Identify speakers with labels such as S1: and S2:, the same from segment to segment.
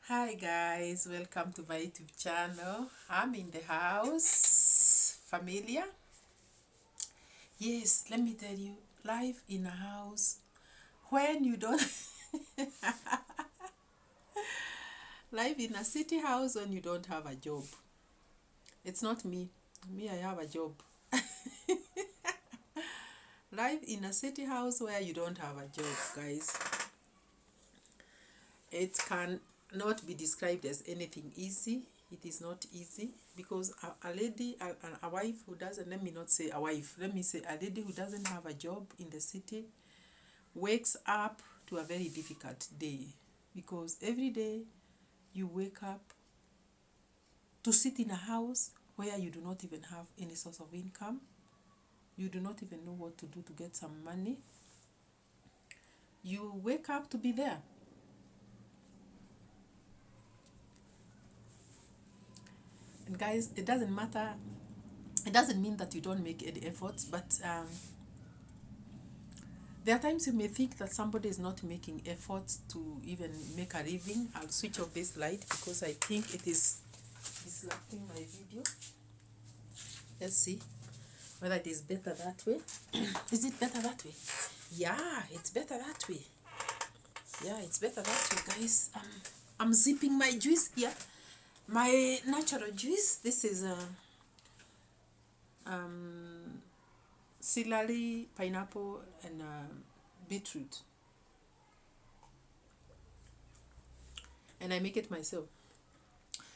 S1: Hi guys, welcome to my YouTube channel. I'm in the house. Familiar? Yes, let me tell you, life in a house when you don't life in a city house when you don't have a job. It's not me. Me, I have a job. Life in a city house where you don't have a job, guys. It can not be described as anything easy. It is not easy because a lady, a wife who doesn't, let me not say a wife, let me say a lady who doesn't have a job in the city wakes up to a very difficult day, because every day you wake up to sit in a house where you do not even have any source of income. You do not even know what to do to get some money. You wake up to be there. And guys, it doesn't matter. It doesn't mean that you don't make any efforts, but there are times you may think that somebody is not making efforts to even make a living. I'll switch off this light because I think it is distracting my video. Let's see whether it is better that way. Is it better that way? Yeah, it's better that way. Yeah, it's better that way, guys. I'm zipping my juice here. My natural juice. This is celery, pineapple, and beetroot. And I make it myself.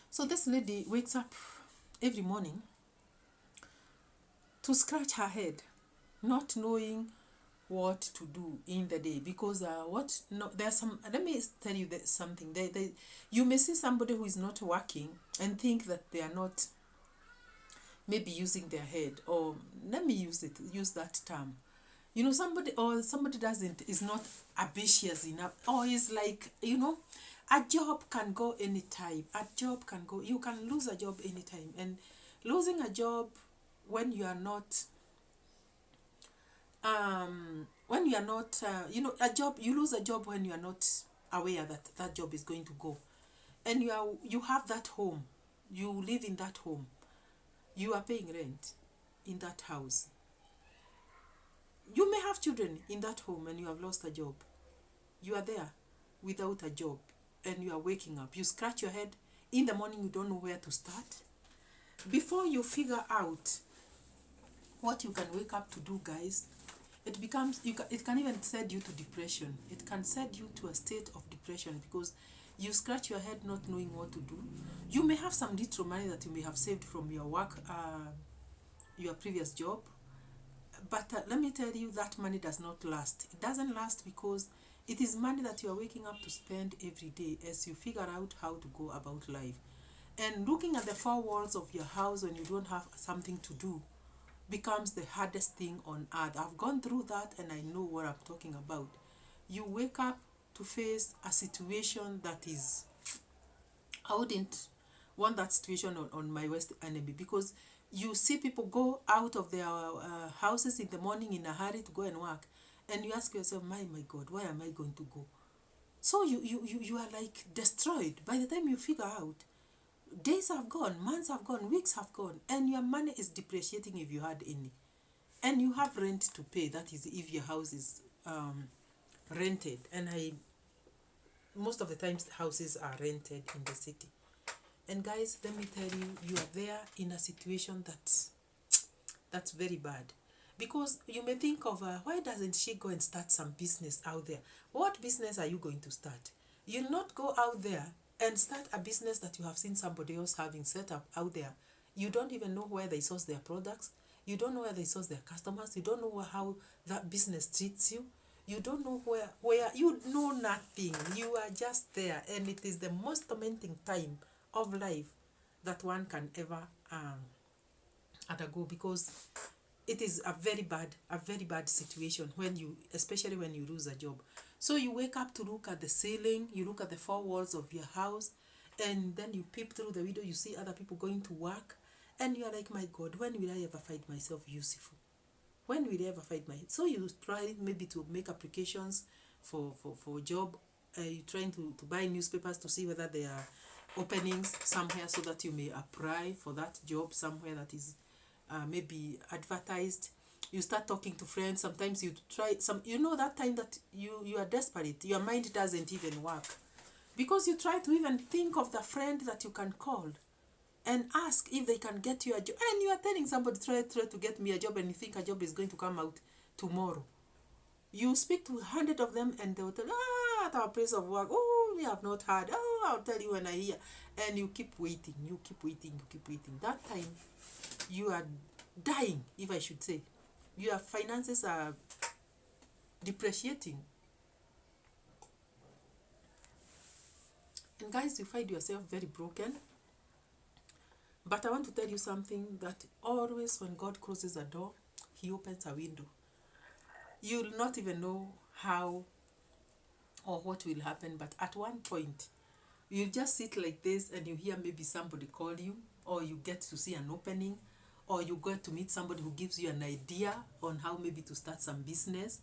S1: So this lady wakes up every morning to scratch her head, not knowing what to do in the day, because what no there's some, let me tell you that something, you may see somebody who is not working and think that they are not maybe using their head, or let me use that term. You know, somebody doesn't is not ambitious enough, or is like, a job can go anytime. A job can go, you can lose a job anytime. And losing a job when you are not a job, you lose a job when you are not aware that that job is going to go, and you have that home, you live in that home, you are paying rent in that house, you may have children in that home, and you have lost a job. You are there without a job, and you are waking up, you scratch your head in the morning, you don't know where to start. Before you figure out what you can wake up to do, guys, it becomes, it can even send you to depression. It can send you to a state of depression, because you scratch your head not knowing what to do. You may have some little money that you may have saved from your work, your previous job, but let me tell you, that money does not last. It doesn't last, because it is money that you are waking up to spend every day as you figure out how to go about life. And looking at the four walls of your house when you don't have something to do becomes the hardest thing on earth. I've gone through that, and I know what I'm talking about. You wake up to face a situation that is, I wouldn't want that situation on my worst enemy, because you see people go out of their houses in the morning in a hurry to go and work, and you ask yourself, my God, why am I going to go? So you are like destroyed. By the time you figure out, days have gone, months have gone, weeks have gone, and your money is depreciating if you had any. And you have rent to pay. That is if your house is rented. And most of the times houses are rented in the city. And guys, let me tell you, you are there in a situation that's very bad. Because you may think of, why doesn't she go and start some business out there? What business are you going to start? You'll not go out there and start a business that you have seen somebody else having set up out there. You don't even know where they source their products. You don't know where they source their customers. You don't know how that business treats you. You don't know where you know nothing. You are just there, and it is the most tormenting time of life that one can ever undergo, because it is a very bad situation when you, especially when you lose a job. So you wake up to look at the ceiling, you look at the four walls of your house, and then you peep through the window, you see other people going to work, and you are like, my God, when will I ever find myself useful? When will I ever find my, so you try maybe to make applications for a job you're trying to buy newspapers to see whether there are openings somewhere so that you may apply for that job somewhere that is maybe advertised. You start talking to friends. Sometimes you try some, that time that you are desperate, your mind doesn't even work, because you try to even think of the friend that you can call and ask if they can get you a job, and you are telling somebody, try to get me a job, and you think a job is going to come out tomorrow. You speak to 100 of them and they will tell, at our place of work, oh, we have not heard, oh, I'll tell you when I hear. And you keep waiting, you keep waiting. That time, you are dying, if I should say. Your finances are depreciating. And guys, you find yourself very broken. But I want to tell you something, that always when God closes a door, he opens a window. You'll not even know how or what will happen, but at one point, you'll just sit like this and you hear maybe somebody call you, or you get to see an opening, or you get to meet somebody who gives you an idea on how maybe to start some business,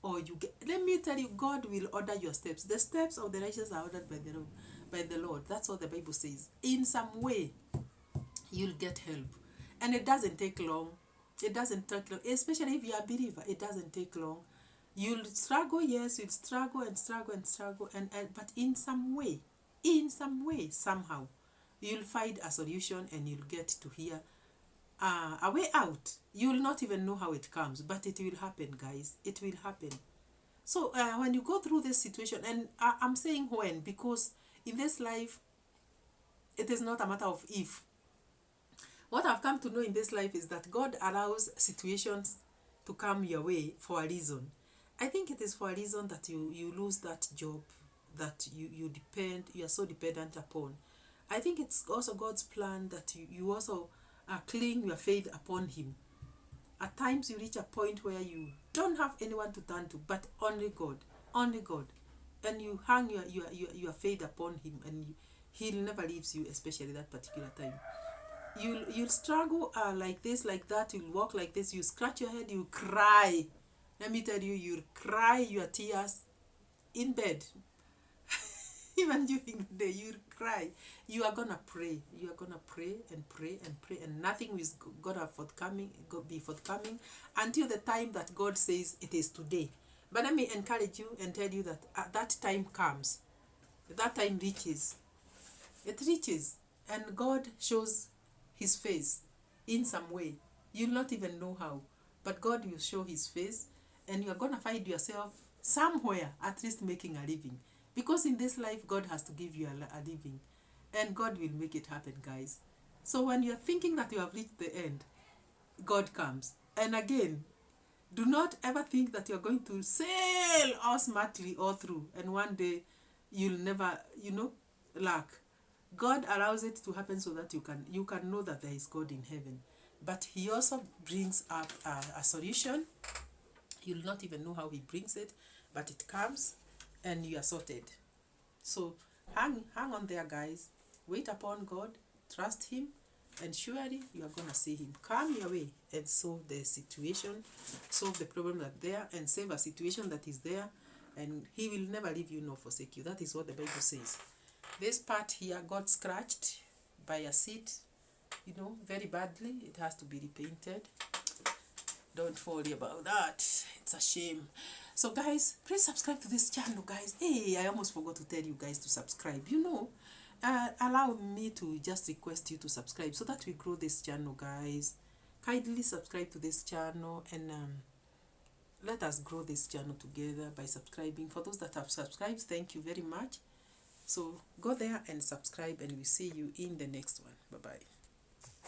S1: or let me tell you, God will order your steps. The steps of the righteous are ordered by the Lord. That's what the Bible says. In some way, you'll get help. And it doesn't take long. It doesn't take long, especially if you're a believer. It doesn't take long. You'll struggle, yes, you'll struggle, but in some way, somehow, you'll find a solution and you'll get to hear a way out. You'll not even know how it comes, but it will happen, guys. It will happen. So when you go through this situation, and I'm saying when, because in this life, it is not a matter of if. What I've come to know in this life is that God allows situations to come your way for a reason. I think it is for a reason that you lose that job that you are so dependent upon. I think it's also God's plan that you also cling your faith upon him. At times you reach a point where you don't have anyone to turn to, but only God. And you hang your faith upon him, and he'll never leaves you, especially that particular time. You'll struggle like this, like that. You'll walk like this. You scratch your head. You cry. Let me tell you, you'll cry your tears in bed. Even during the day, you'll cry. You are gonna pray. You are gonna pray and pray and pray, and nothing is gonna be forthcoming until the time that God says it is today. But let me encourage you and tell you that that time comes. That time reaches. It reaches, and God shows his face in some way. You'll not even know how, but God will show his face, and you're going to find yourself somewhere at least making a living, because in this life God has to give you a living, and God will make it happen, guys. So when you're thinking that you have reached the end, God comes. And again, do not ever think that you're going to sail all smartly all through, and one day you'll never lack. God allows it to happen so that you can know that there is God in heaven. But he also brings up a solution. You'll not even know how he brings it, but it comes and you are sorted. So hang on there, guys. Wait upon God, trust him, and surely you are going to see him come your way and solve the situation, solve the problem that's there, and save a situation that is there. And he will never leave you nor forsake you. That is what the Bible says. This part here got scratched by a seed, very badly. It has to be repainted. Don't worry about that. It's a shame. So guys, please subscribe to this channel, guys. Hey, I almost forgot to tell you guys to subscribe. Allow me to just request you to subscribe so that we grow this channel, guys. Kindly subscribe to this channel, and let us grow this channel together by subscribing. For those that have subscribed, thank you very much. So go there and subscribe, and we'll see you in the next one. Bye-bye.